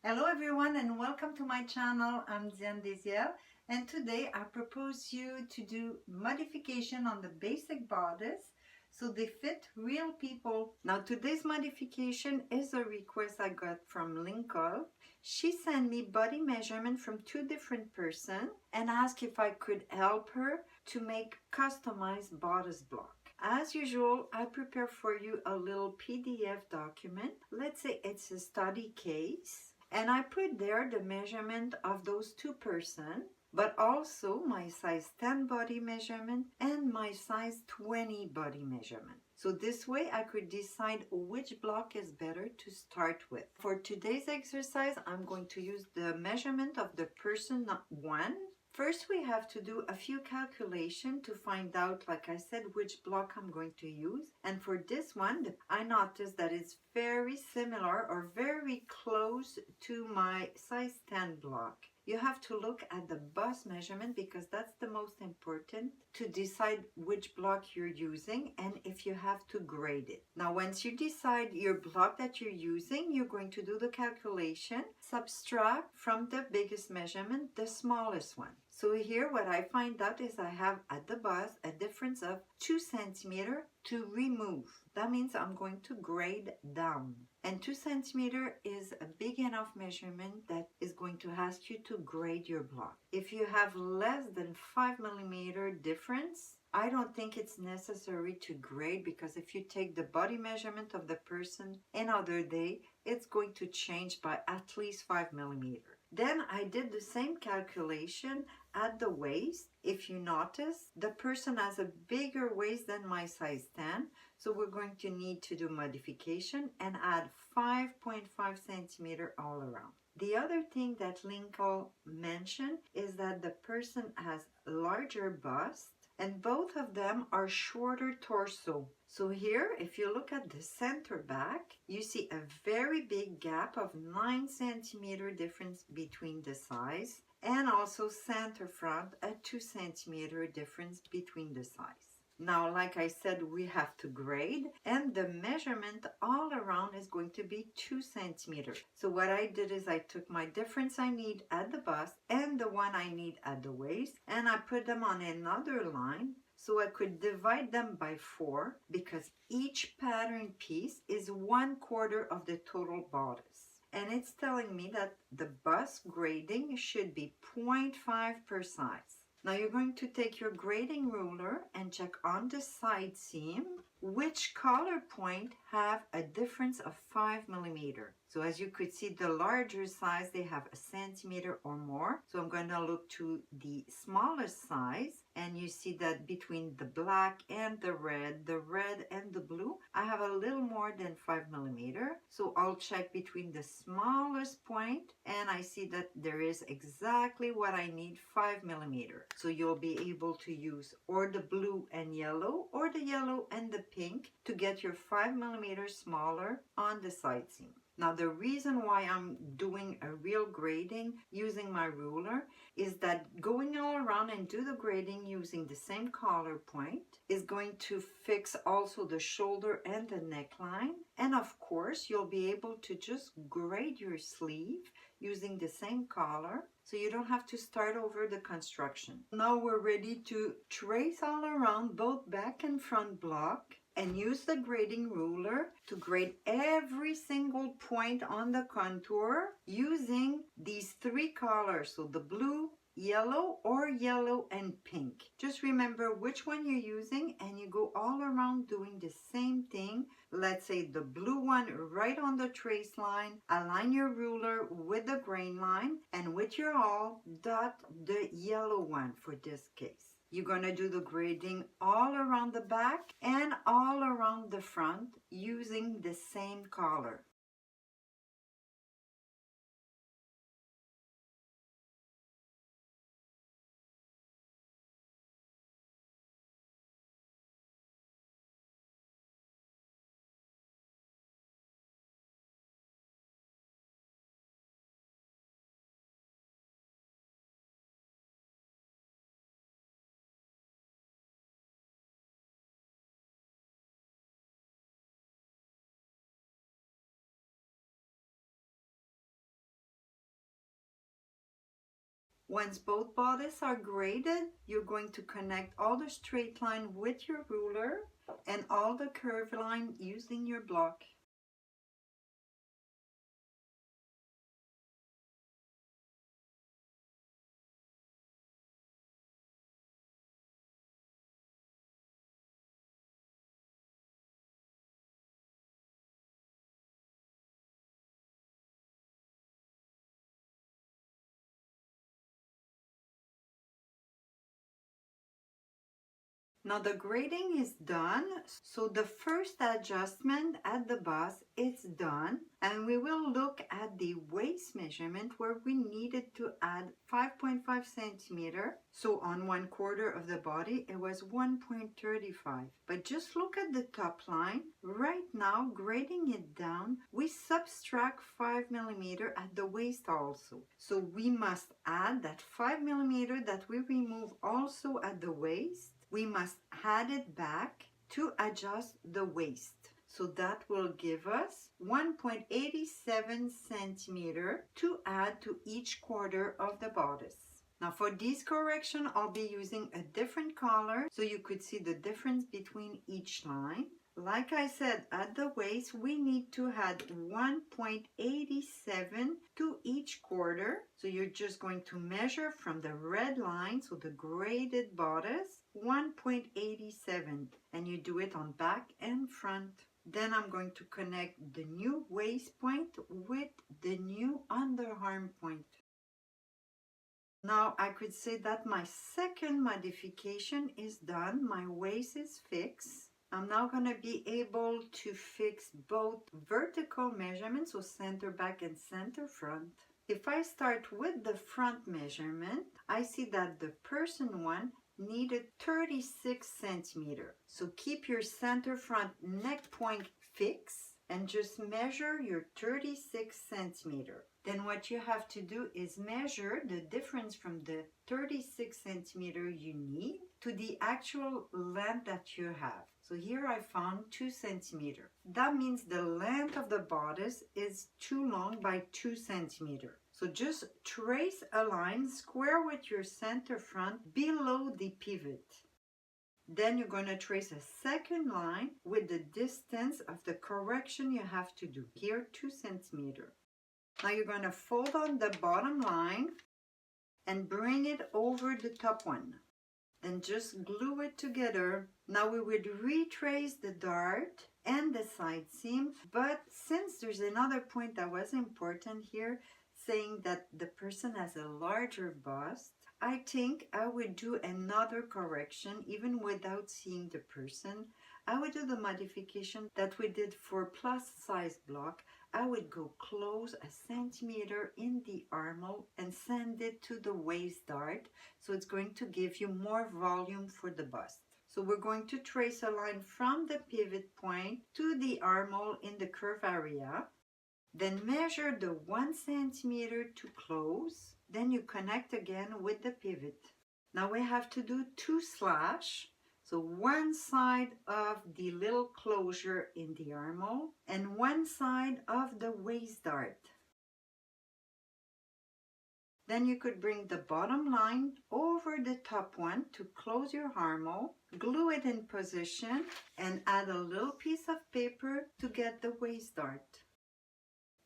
Hello everyone and welcome to my channel. I'm Diane Deziel, and today I propose you to do modification on the basic bodice so they fit real people. Now today's modification is a request I got from Lincoln. She sent me body measurement from two different persons and asked if I could help her to make customized bodice block. As usual, I prepare for you a little PDF document. Let's say it's a study case. And I put there the measurement of those two persons, but also my size 10 body measurement and my size 20 body measurement. So this way I could decide which block is better to start with. For today's exercise, I'm going to use the measurement of the person 1. First, we have to do a few calculations to find out, like I said, which block I'm going to use. And for this one, I noticed that it's very similar or very close to my size 10 block. You have to look at the bust measurement because that's the most important to decide which block you're using and if you have to grade it. Now, once you decide your block that you're using, you're going to do the calculation, subtract from the biggest measurement the smallest one. So here what I find out is I have at the bust a difference of 2 centimeters to remove. That means I'm going to grade down. And 2 centimeters is a big enough measurement that is going to ask you to grade your block. If you have less than 5 millimeter difference, I don't think it's necessary to grade because if you take the body measurement of the person another day, it's going to change by at least 5 millimeters. Then I did the same calculation at the waist. If you notice, the person has a bigger waist than my size 10, so we're going to need to do modification and add 5.5 centimeters all around. The other thing that Lincoln mentioned is that the person has larger bust and both of them are shorter torso. So here, if you look at the center back, you see a very big gap of 9 centimeter difference between the size, and also center front a 2 centimeter difference between the size. Now, like I said, we have to grade, and the measurement all around is going to be 2 centimeters. So what I did is I took my difference I need at the bust and the one I need at the waist, and I put them on another line so I could divide them by 4 because each pattern piece is 1/4 of the total bodice. And it's telling me that the bust grading should be 0.5 per size. Now you're going to take your grading ruler and check on the side seam which collar point have a difference of 5 millimeters. So as you could see, the larger size, they have a centimeter or more. So I'm going to look to the smallest size, and you see that between the black and the red and the blue, I have a little more than 5 millimeters. So I'll check between the smallest point, and I see that there is exactly what I need, 5 millimeters. So you'll be able to use or the blue and yellow or the yellow and the pink to get your 5 millimeters smaller on the side seam. Now the reason why I'm doing a real grading using my ruler is that going all around and do the grading using the same collar point is going to fix also the shoulder and the neckline, and of course you'll be able to just grade your sleeve using the same collar, so you don't have to start over the construction. Now we're ready to trace all around both back and front block and use the grading ruler to grade every single point on the contour using these 3 colors, so the blue, yellow, or yellow and pink. Just remember which one you're using and you go all around doing the same thing. Let's say the blue one right on the trace line, align your ruler with the grain line, and with your awl, dot the yellow one for this case. You're going to do the grading all around the back and all around the front using the same color. Once both bodices are graded, you're going to connect all the straight line with your ruler and all the curved line using your block. Now the grading is done, so the first adjustment at the bust is done, and we will look at the waist measurement where we needed to add 5.5 centimeter. So on 1/4 of the body it was 1.35. But just look at the top line. Right now, grading it down, we subtract 5 millimeter at the waist also. So we must add that 5 millimeter that we remove also at the waist. We must add it back to adjust the waist. So that will give us 1.87 centimeter to add to each quarter of the bodice. Now for this correction, I'll be using a different color so you could see the difference between each line. Like I said, at the waist, we need to add 1.87 to each quarter. So you're just going to measure from the red line, so the graded bodice, 1.87. And you do it on back and front. Then I'm going to connect the new waist point with the new underarm point. Now I could say that my second modification is done. My waist is fixed. I'm now going to be able to fix both vertical measurements, so center back and center front. If I start with the front measurement, I see that the person one needed 36 centimeter. So keep your center front neck point fixed and just measure your 36 centimeter. Then what you have to do is measure the difference from the 36 centimeter you need to the actual length that you have. So here I found 2 centimeter. That means the length of the bodice is too long by 2 centimeter. So just trace a line square with your center front below the pivot. Then you're going to trace a second line with the distance of the correction you have to do. Here 2 centimeter. Now you're going to fold on the bottom line and bring it over the top one. Then just glue it together. Now we would retrace the dart and the side seam, but since there's another point that was important here, saying that the person has a larger bust, I think I would do another correction even without seeing the person. I would do the modification that we did for plus size block. I would go close a centimeter in the armhole and send it to the waist dart. So it's going to give you more volume for the bust. So we're going to trace a line from the pivot point to the armhole in the curve area. Then measure the 1 centimeter to close. Then you connect again with the pivot. Now we have to do 2 slash. So one side of the little closure in the armhole and one side of the waist dart. Then you could bring the bottom line over the top one to close your armhole, glue it in position, and add a little piece of paper to get the waist dart.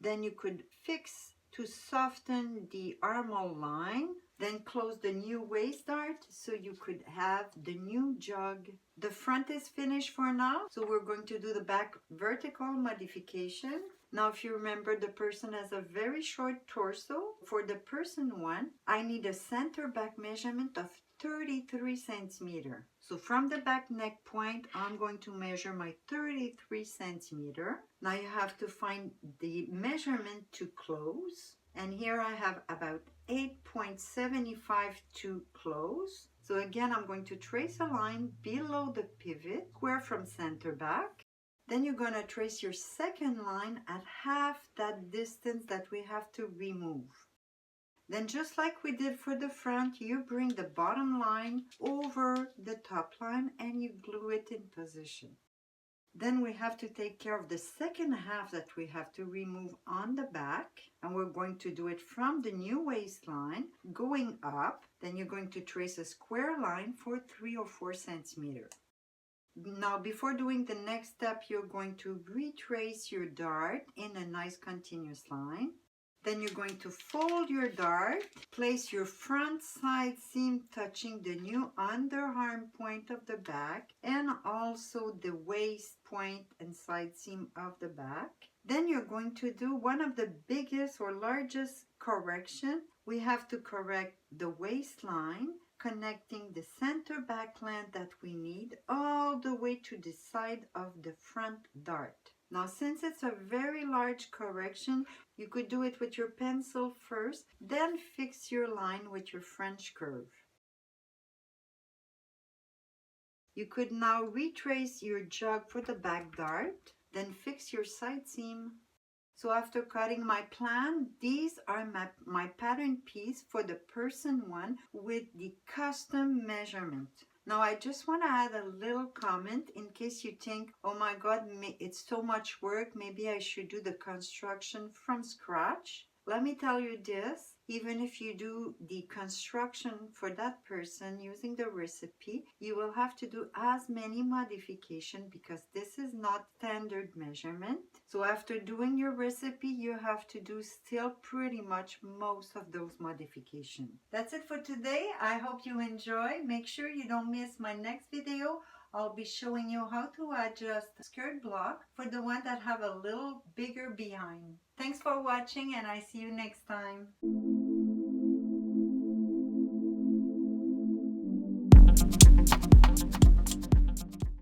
Then you could fix to soften the armhole line, then close the new waist dart so you could have the new jog. The front is finished for now, so we're going to do the back vertical modification. Now if you remember, the person has a very short torso. For the person one, I need a center back measurement of 33 centimeter. So from the back neck point, I'm going to measure my 33 centimeter. Now you have to find the measurement to close. And here I have about 8.75 to close. So again, I'm going to trace a line below the pivot, square from center back. Then you're going to trace your second line at half that distance that we have to remove. Then just like we did for the front, you bring the bottom line over the top line and you glue it in position. Then we have to take care of the second half that we have to remove on the back. And we're going to do it from the new waistline going up. Then you're going to trace a square line for 3 or 4 centimeters. Now, before doing the next step, you're going to retrace your dart in a nice continuous line. Then you're going to fold your dart, place your front side seam touching the new underarm point of the back and also the waist point and side seam of the back. Then you're going to do one of the biggest or largest correction. We have to correct the waistline, connecting the center back length that we need all the way to the side of the front dart. Now, since it's a very large correction, you could do it with your pencil first, then fix your line with your French curve. You could now retrace your jog for the back dart, then fix your side seam. So after cutting my plan, these are my pattern piece for the person one with the custom measurement. Now I just want to add a little comment in case you think, oh my god, it's so much work, maybe I should do the construction from scratch. Let me tell you this, even if you do the construction for that person using the recipe, you will have to do as many modifications because this is not standard measurement. So after doing your recipe, you have to do still pretty much most of those modifications. That's it for today. I hope you enjoy. Make sure you don't miss my next video. I'll be showing you how to adjust the skirt block for the one that have a little bigger behind. Thanks for watching and I see you next time.